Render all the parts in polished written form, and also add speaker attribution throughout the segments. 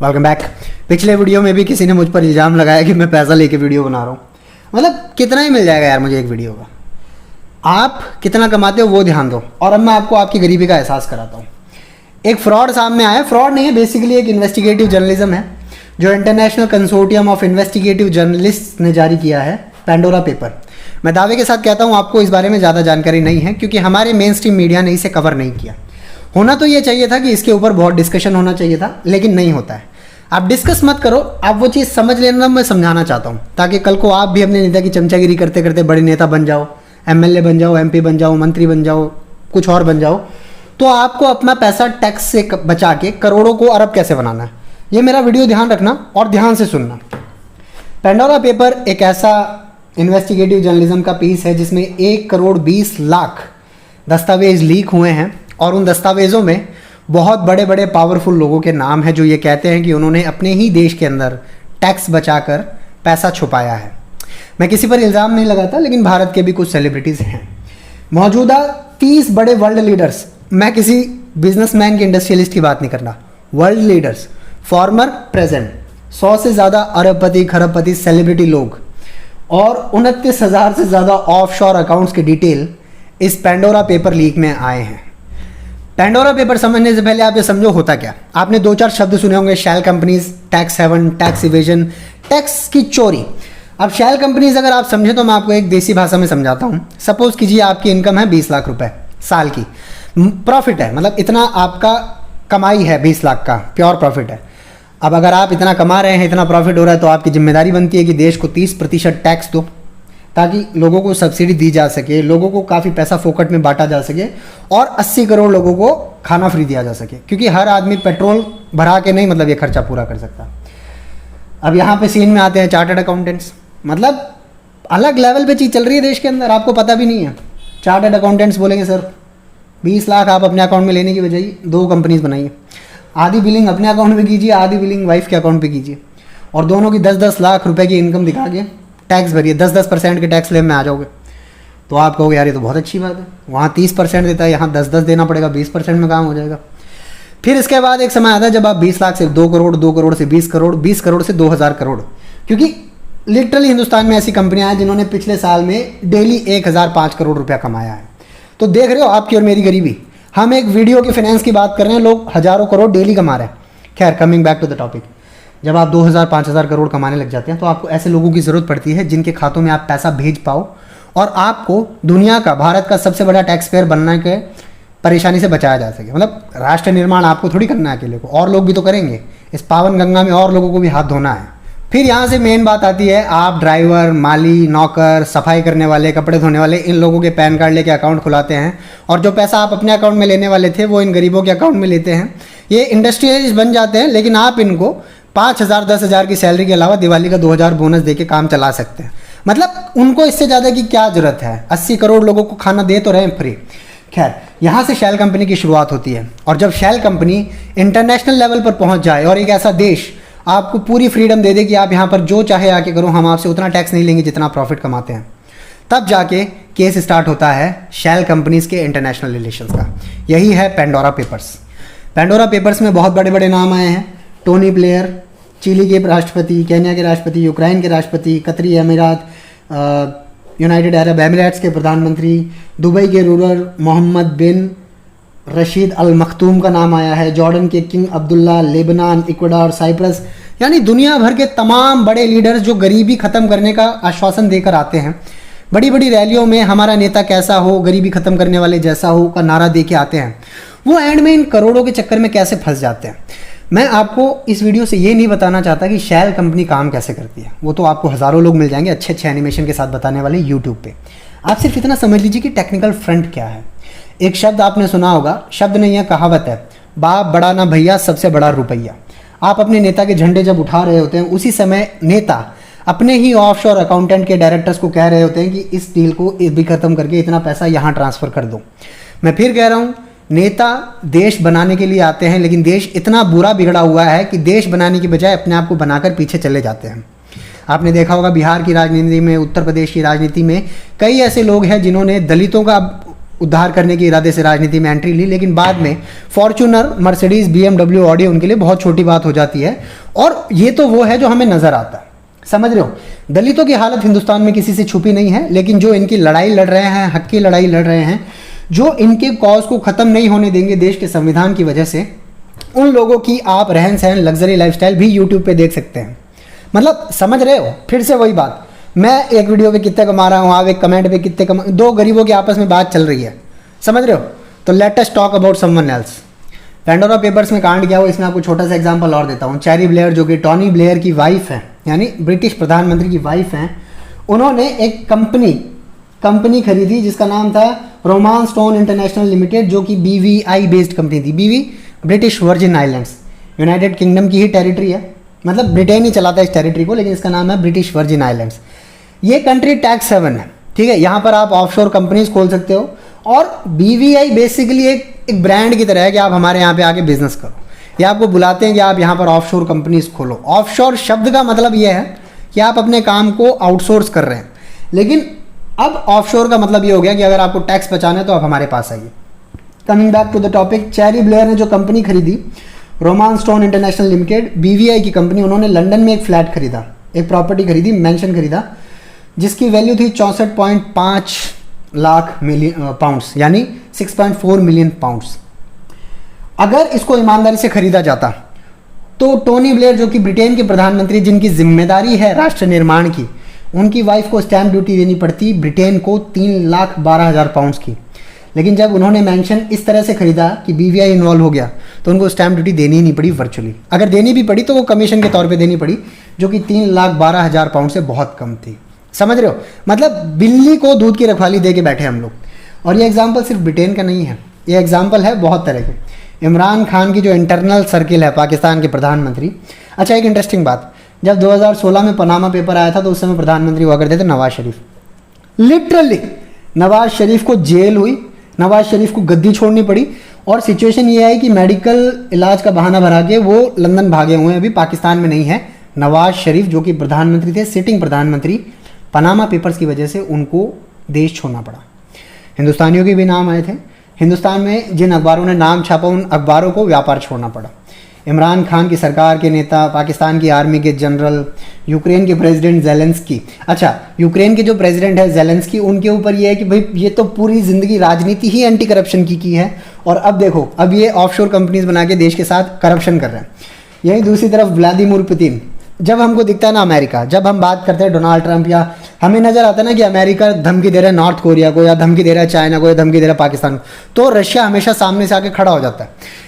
Speaker 1: Welcome back. पिछले video में भी किसी ने मुझ पर इल्ज़ाम लगाया कि मैं पैसा लेके वीडियो बना रहा हूँ। मतलब कितना ही मिल जाएगा यार मुझे एक वीडियो का। आप कितना कमाते हो वो ध्यान दो। और अब मैं आपको आपकी गरीबी का एहसास कराता हूँ। एक फ्रॉड सामने आया, फ्रॉड नहीं है, बेसिकली एक इन्वेस्टिगेटिव जर्नलिज्म है जो international consortium of investigative journalist ने जारी किया है, पेंडोरा पेपर। मैं दावे के साथ कहता हूँ आपको इस बारे में ज़्यादा जानकारी नहीं है क्योंकि हमारे मेन स्ट्रीम मीडिया ने इसे कवर नहीं किया। होना तो ये चाहिए था कि इसके ऊपर बहुत डिस्कशन होना चाहिए था, लेकिन नहीं होता है। आप डिस्कस मत करो, आप वो चीज़ समझ लेना, मैं समझाना चाहता हूँ ताकि कल को आप भी अपने नेता की चमचागिरी करते करते बड़े नेता बन जाओ, एमएलए बन जाओ, एमपी बन जाओ, मंत्री बन जाओ, कुछ और बन जाओ, तो आपको अपना पैसा टैक्स से बचा के करोड़ों को अरब कैसे बनाना है। ये मेरा वीडियो ध्यान रखना और ध्यान से सुनना। पेंडोरा पेपर एक ऐसा इन्वेस्टिगेटिव जर्नलिज्म का पीस है जिसमें 1 करोड़ 20 लाख दस्तावेज लीक हुए हैं और उन दस्तावेज़ों में बहुत बड़े बड़े पावरफुल लोगों के नाम हैं जो ये कहते हैं कि उन्होंने अपने ही देश के अंदर टैक्स बचाकर पैसा छुपाया है। मैं किसी पर इल्ज़ाम नहीं लगाता, लेकिन भारत के भी कुछ सेलिब्रिटीज़ हैं। मौजूदा 30 बड़े वर्ल्ड लीडर्स, मैं किसी बिजनेसमैन की इंडस्ट्रियलिस्ट की बात नहीं करना, वर्ल्ड लीडर्स, फॉर्मर प्रेजेंट, 100 से ज़्यादा अरबपति खरबपति सेलिब्रिटी लोग और 29,000 से ज़्यादा ऑफशोर अकाउंट्स की डिटेल इस पेंडोरा पेपर लीक में आए हैं। पेंडोरा पेपर समझने से पहले आप ये समझो होता क्या। आपने 2-4 शब्द सुने होंगे, shell companies, tax haven, tax evasion, tax की चोरी। अब शैल कंपनीज अगर आप समझे तो मैं आपको एक देसी भाषा में समझाता हूँ। सपोज कीजिए आपकी इनकम है 20 लाख रुपए साल की, प्रॉफिट है, मतलब इतना आपका कमाई है 20 लाख का प्योर प्रॉफिट है। अब अगर आप इतना कमा रहे हैं, इतना प्रॉफिट हो रहा है, तो आपकी जिम्मेदारी बनती है कि देश को 30% टैक्स दो ताकि लोगों को सब्सिडी दी जा सके, लोगों को काफ़ी पैसा फोकट में बांटा जा सके और 80 करोड़ लोगों को खाना फ्री दिया जा सके, क्योंकि हर आदमी पेट्रोल भरा के नहीं मतलब ये खर्चा पूरा कर सकता। अब यहाँ पे सीन में आते हैं चार्टर्ड अकाउंटेंट्स। मतलब अलग लेवल पे चीज़ चल रही है देश के अंदर, आपको पता भी नहीं है। चार्टर्ड अकाउंटेंट्स बोलेंगे सर 20 लाख आप अपने अकाउंट में लेने की बजाय 2 कंपनीज बनाइए, आधी बिलिंग अपने अकाउंट में कीजिए, आधी बिलिंग वाइफ के अकाउंट पे कीजिए और दोनों की 10-10 लाख रुपए की इनकम दिखा के टैक्स भरिए। 10-10% के टैक्स स्लैब में आ जाओगे तो आप कहोगे यार ये तो बहुत अच्छी बात है। वहाँ 30% देता है, यहाँ 10-10 देना पड़ेगा, 20% में काम हो जाएगा। फिर इसके बाद एक समय आता है जब आप 20 लाख से 2 करोड़, 2 करोड़ से 20 करोड़, 20 करोड़ से 2000 करोड़, क्योंकि लिटरली हिंदुस्तान में ऐसी कंपनियां हैं जिन्होंने पिछले साल में डेली 1005 करोड़ रुपया कमाया है। तो देख रहे हो आपकी और मेरी गरीबी। हम एक वीडियो के फाइनेंस की बात कर रहे हैं, लोग हजारों करोड़ डेली कमा रहे हैं। खैर, coming back to the topic, जब आप 2000-5000 करोड़ कमाने लग जाते हैं तो आपको ऐसे लोगों की ज़रूरत पड़ती है जिनके खातों में आप पैसा भेज पाओ और आपको दुनिया का, भारत का सबसे बड़ा टैक्स पेयर बनने के परेशानी से बचाया जा सके। मतलब राष्ट्र निर्माण आपको थोड़ी करना है अकेले को, और लोग भी तो करेंगे। इस पावन गंगा में और लोगों को भी हाथ धोना है। फिर यहाँ से मेन बात आती है, आप ड्राइवर, माली, नौकर, सफाई करने वाले, कपड़े धोने वाले, इन लोगों के पैन कार्ड लेके अकाउंट खुलाते हैं और जो पैसा आप अपने अकाउंट में लेने वाले थे वो इन गरीबों के अकाउंट में लेते हैं। ये इंडस्ट्रियलिस्ट बन जाते हैं, लेकिन आप इनको 5,000 10,000 की सैलरी के अलावा दिवाली का 2,000 बोनस देके काम चला सकते हैं। मतलब उनको इससे ज़्यादा की क्या ज़रूरत है। 80 करोड़ लोगों को खाना दे तो रहे हैं फ्री। खैर, यहाँ से शैल कंपनी की शुरुआत होती है और जब शैल कंपनी इंटरनेशनल लेवल पर पहुँच जाए और एक ऐसा देश आपको पूरी फ्रीडम दे दे कि आप यहाँ पर जो चाहे आके करो, हम आपसे उतना टैक्स नहीं लेंगे जितना प्रॉफिट कमाते हैं, तब जाके केस स्टार्ट होता है शैल कंपनीज के इंटरनेशनल रिलेशंस का। यही है पेंडोरा पेपर्स। पेंडोरा पेपर्स में बहुत बड़े बड़े नाम आए हैं। टोनी ब्लेयर, चिली के राष्ट्रपति, केन्या के राष्ट्रपति, यूक्रेन के राष्ट्रपति, कतरी अमीरात, यूनाइटेड अरब एमिरेट्स के प्रधानमंत्री, दुबई के ruler Mohammed bin Rashid Al Maktoum का नाम आया है, जॉर्डन के king Abdullah, Lebanon, Ecuador, Cyprus, यानी दुनिया भर के तमाम बड़े लीडर्स जो गरीबी ख़त्म करने का आश्वासन देकर आते हैं। बड़ी बड़ी रैलियों में हमारा नेता कैसा हो, गरीबी ख़त्म करने वाले जैसा हो का नारा दे के आते हैं। वो एंड में इन करोड़ों के चक्कर में कैसे फंस जाते हैं। मैं आपको इस वीडियो से ये नहीं बताना चाहता कि शैल कंपनी काम कैसे करती है, वो तो आपको हज़ारों लोग मिल जाएंगे अच्छे अच्छे एनिमेशन के साथ बताने वाले यूट्यूब पे। आप सिर्फ इतना समझ लीजिए कि टेक्निकल फ्रंट क्या है। एक शब्द आपने सुना होगा, शब्द नहीं है कहावत है, बाप बड़ा ना भैया सबसे बड़ा रुपया। आप अपने नेता के झंडे जब उठा रहे होते हैं, उसी समय नेता अपने ही ऑफशोर अकाउंटेंट के डायरेक्टर्स को कह रहे होते हैं कि इस डील को भी ख़त्म करके इतना पैसा यहाँ ट्रांसफ़र कर दो। मैं फिर कह रहा हूँ, नेता देश बनाने के लिए आते हैं, लेकिन देश इतना बुरा बिगड़ा हुआ है कि देश बनाने की बजाय अपने आप को बनाकर पीछे चले जाते हैं। आपने देखा होगा बिहार की राजनीति में, उत्तर प्रदेश की राजनीति में कई ऐसे लोग हैं जिन्होंने दलितों का उद्धार करने के इरादे से राजनीति में एंट्री ली, लेकिन बाद में फॉर्च्यूनर, मर्सिडीज, BMW, ऑडी उनके लिए बहुत छोटी बात हो जाती है। और ये तो वो है जो हमें नज़र आता है, समझ रहे हो। दलितों की हालत हिंदुस्तान में किसी से छुपी नहीं है, लेकिन जो इनकी लड़ाई लड़ रहे हैं, हक की लड़ाई लड़ रहे हैं, जो इनके कॉज को ख़त्म नहीं होने देंगे देश के संविधान की वजह से, उन लोगों की आप रहन सहन, लग्जरी लाइफस्टाइल भी यूट्यूब पे देख सकते हैं। मतलब समझ रहे हो, फिर से वही बात, मैं एक वीडियो पे कितने कमा रहा हूँ, आप एक कमेंट पे कितने कमा, दो गरीबों की आपस में बात चल रही है, समझ रहे हो। तो let us talk about someone else. Pandora papers में कांड क्या हुआ, इसमें आपको छोटा सा एग्जांपल और देता हूँ। चेरी ब्लेयर जो कि टॉनी ब्लेयर की वाइफ है, यानी ब्रिटिश प्रधानमंत्री की वाइफ हैं, उन्होंने एक कंपनी खरीदी जिसका नाम था रोमान स्टोन इंटरनेशनल लिमिटेड, जो कि BVI बेस्ड कंपनी थी। BV British virgin islands, United kingdom की ही टेरिटरी है, मतलब ब्रिटेन ही चलाता है इस टेरिटरी को, लेकिन इसका नाम है ब्रिटिश वर्जिन आइलैंड्स। ये कंट्री टैक्स हेवन है, ठीक है। यहाँ पर आप ऑफशोर कंपनीज खोल सकते हो, और BVI बेसिकली एक ब्रांड की तरह है कि आप हमारे यहाँ पे आके बिजनेस करो, या आपको बुलाते हैं कि आप यहाँ पर ऑफशोर कंपनीज खोलो। ऑफशोर शब्द का मतलब ये है कि आप अपने काम को आउटसोर्स कर रहे हैं, लेकिन अब ऑफशोर का मतलब ये हो गया कि अगर आपको टैक्स बचाना है तो आप हमारे पास आइए। Coming back to the topic, Cherie Blair ने जो कंपनी खरीदी, Romanstone International Limited, BVI की कंपनी, उन्होंने लंदन में एक फ्लैट खरीदा, एक प्रॉपर्टी खरीदी, मैंशन खरीदा, जिसकी वैल्यू थी 64.5 लाख पाउंड्स, यानी 6.4 मिलियन पाउंड्स। अगर इसको ईमानदारी से खरीदा जाता तो टोनी ब्लेयर, जो कि ब्रिटेन के प्रधानमंत्री, जिनकी जिम्मेदारी है राष्ट्र निर्माण की, उनकी वाइफ को स्टैंप ड्यूटी देनी पड़ती ब्रिटेन को 3,12,000 पाउंड्स की। लेकिन जब उन्होंने मेंशन इस तरह से खरीदा कि BVI इन्वॉल्व हो गया, तो उनको स्टैंप ड्यूटी देनी ही नहीं पड़ी वर्चुअली। अगर देनी भी पड़ी तो वो कमीशन के तौर पे देनी पड़ी, जो कि 3,12,000 पाउंड से बहुत कम थी, समझ रहे हो। मतलब बिल्ली को दूध की रखवाली दे के बैठे हम लोग। और ये एग्जाम्पल सिर्फ ब्रिटेन का नहीं है, ये एग्जाम्पल है बहुत तरह के। इमरान खान की जो इंटरनल सर्किल है, पाकिस्तान के प्रधानमंत्री। अच्छा, एक इंटरेस्टिंग बात, जब 2016 में पनामा पेपर आया था तो उस समय प्रधानमंत्री हुआ करते थे नवाज शरीफ। लिटरली नवाज शरीफ को जेल हुई, नवाज शरीफ को गद्दी छोड़नी पड़ी, और सिचुएशन ये है कि मेडिकल इलाज का बहाना भरा के वो लंदन भागे हुए हैं, अभी पाकिस्तान में नहीं है। नवाज शरीफ जो कि प्रधानमंत्री थे, सिटिंग प्रधानमंत्री, पनामा पेपर्स की वजह से उनको देश छोड़ना पड़ा। हिंदुस्तानियों के भी नाम आए थे, हिंदुस्तान में जिन अखबारों ने नाम छापा उन अखबारों को व्यापार छोड़ना पड़ा। इमरान खान की सरकार के नेता, पाकिस्तान की आर्मी के जनरल, यूक्रेन के प्रेसिडेंट ज़ेलेंस्की, अच्छा यूक्रेन के जो प्रेसिडेंट है ज़ेलेंस्की, उनके ऊपर ये है कि भाई ये तो पूरी ज़िंदगी राजनीति ही एंटी करप्शन की है, और अब देखो अब ये ऑफशोर कंपनीज बना के देश के साथ करप्शन कर रहे हैं। यही दूसरी तरफ व्लादिमीर पुतिन, जब हमको दिखता है ना अमेरिका, जब हम बात करते हैं डोनाल्ड ट्रंप, या हमें नज़र आता है ना कि अमेरिका धमकी दे रहा है नॉर्थ कोरिया को, या धमकी दे रहा है चाइना को, या धमकी दे रहा है पाकिस्तान को, तो रशिया हमेशा सामने से आके खड़ा हो जाता है।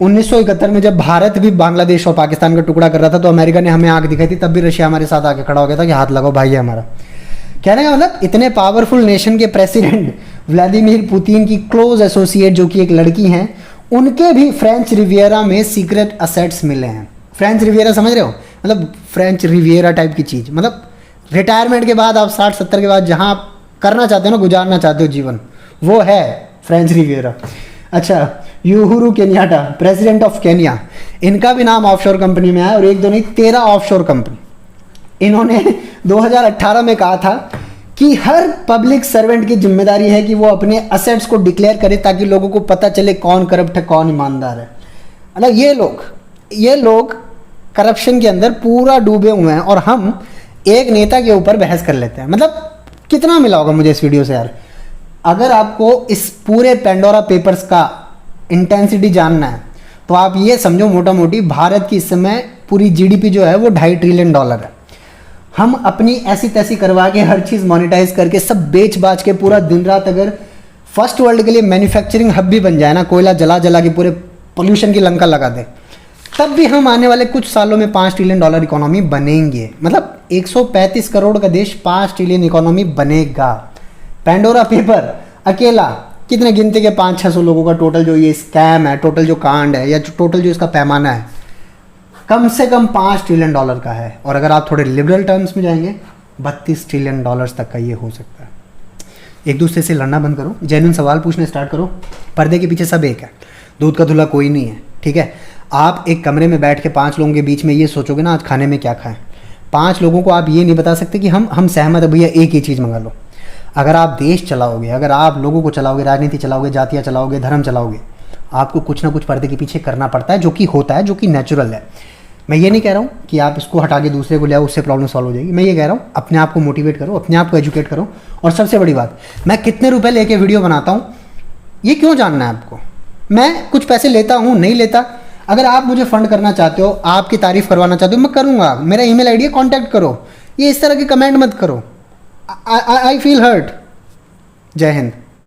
Speaker 1: 1971 में जब भारत भी बांग्लादेश और पाकिस्तान का टुकड़ा कर रहा था, तो अमेरिका ने हमें आंख दिखाई थी, तब भी रशिया हमारे साथ आके खड़ा हो गया था कि हाथ लगाओ भाई है हमारा। कहने का मतलब इतने पावरफुल नेशन के प्रेसिडेंट व्लादिमीर पुतिन की क्लोज एसोसिएट जो कि एक लड़की हैं, उनके भी फ्रेंच रिवियरा में सीक्रेट असेट्स मिले हैं। फ्रेंच रिवियरा समझ रहे हो, मतलब फ्रेंच रिवियरा टाइप की चीज़, मतलब रिटायरमेंट के बाद आप 60-70 के बाद जहाँ आप करना चाहते हो ना, गुजारना चाहते हो जीवन, वो है फ्रेंच रिवियरा। अच्छा, यूहुरू केन्याटा, प्रेसिडेंट ऑफ केन्या, इनका भी नाम ऑफशोर कंपनी में है, और एक दो नहीं 13 ऑफशोर कंपनी। इन्होंने 2018 में कहा था कि हर पब्लिक सर्वेंट की जिम्मेदारी है कि वो अपने असेट्स को डिक्लेयर करे, ताकि लोगों को पता चले कौन करप्ट है कौन ईमानदार है। मतलब ये लोग करप्शन के अंदर पूरा डूबे हुए हैं, और हम एक नेता के ऊपर बहस कर लेते हैं। मतलब कितना मिला होगा मुझे इस वीडियो से यार। अगर आपको इस पूरे पेंडोरा पेपर्स का इंटेंसिटी जानना है, तो आप ये समझो मोटा मोटी भारत की इस समय पूरी GDP जो है वो $2.5 ट्रिलियन है। हम अपनी ऐसी तैसी करवा के हर चीज़ मोनेटाइज करके सब बेच बाच के पूरा दिन रात अगर फर्स्ट वर्ल्ड के लिए मैन्युफैक्चरिंग हब भी बन जाए ना, कोयला जला जला के पूरे पोल्यूशन की लंका लगा दे, तब भी हम आने वाले कुछ सालों में $5 ट्रिलियन इकोनॉमी बनेंगे। मतलब 135 करोड़ का देश 5 ट्रिलियन इकोनॉमी बनेगा। पेंडोरा पेपर अकेला कितने गिनती के 500-600 लोगों का टोटल जो ये स्कैम है, टोटल जो कांड है, या टोटल जो इसका पैमाना है, कम से कम $5 ट्रिलियन का है। और अगर आप थोड़े लिबरल टर्म्स में जाएंगे, $32 ट्रिलियन तक का ये हो सकता है। एक दूसरे से लड़ना बंद करो, जेन्युइन सवाल पूछने स्टार्ट करो। पर्दे के पीछे सब एक है, दूध का धुला कोई नहीं है, ठीक है। आप एक कमरे में बैठ के 5 लोगों के बीच में ये सोचोगे ना आज खाने में क्या खाएं, 5 लोगों को आप ये नहीं बता सकते कि हम सहमत है भैया एक ही चीज़ मंगा लो। अगर आप देश चलाओगे, अगर आप लोगों को चलाओगे, राजनीति चलाओगे, जातियाँ चलाओगे, धर्म चलाओगे, आपको कुछ ना कुछ पर्दे के पीछे करना पड़ता है, जो कि होता है, जो कि नेचुरल है। मैं ये नहीं कह रहा हूँ कि आप इसको हटा के दूसरे को ले आओ, उससे प्रॉब्लम सॉल्व हो जाएगी। मैं ये कह रहा हूँ अपने आप को मोटिवेट करो, अपने आप को एजुकेट करो। और सबसे बड़ी बात, मैं कितने रुपए लेके वीडियो बनाता हूँ ये क्यों जानना है आपको? मैं कुछ पैसे लेता हूँ, नहीं लेता। अगर आप मुझे फंड करना चाहते हो, आपकी तारीफ करवाना चाहते हो, मैं करूँगा। मेरा ईमेल आईडी है, कांटेक्ट करो। ये इस तरह के कमेंट मत करो। I feel hurt. Jai Hind.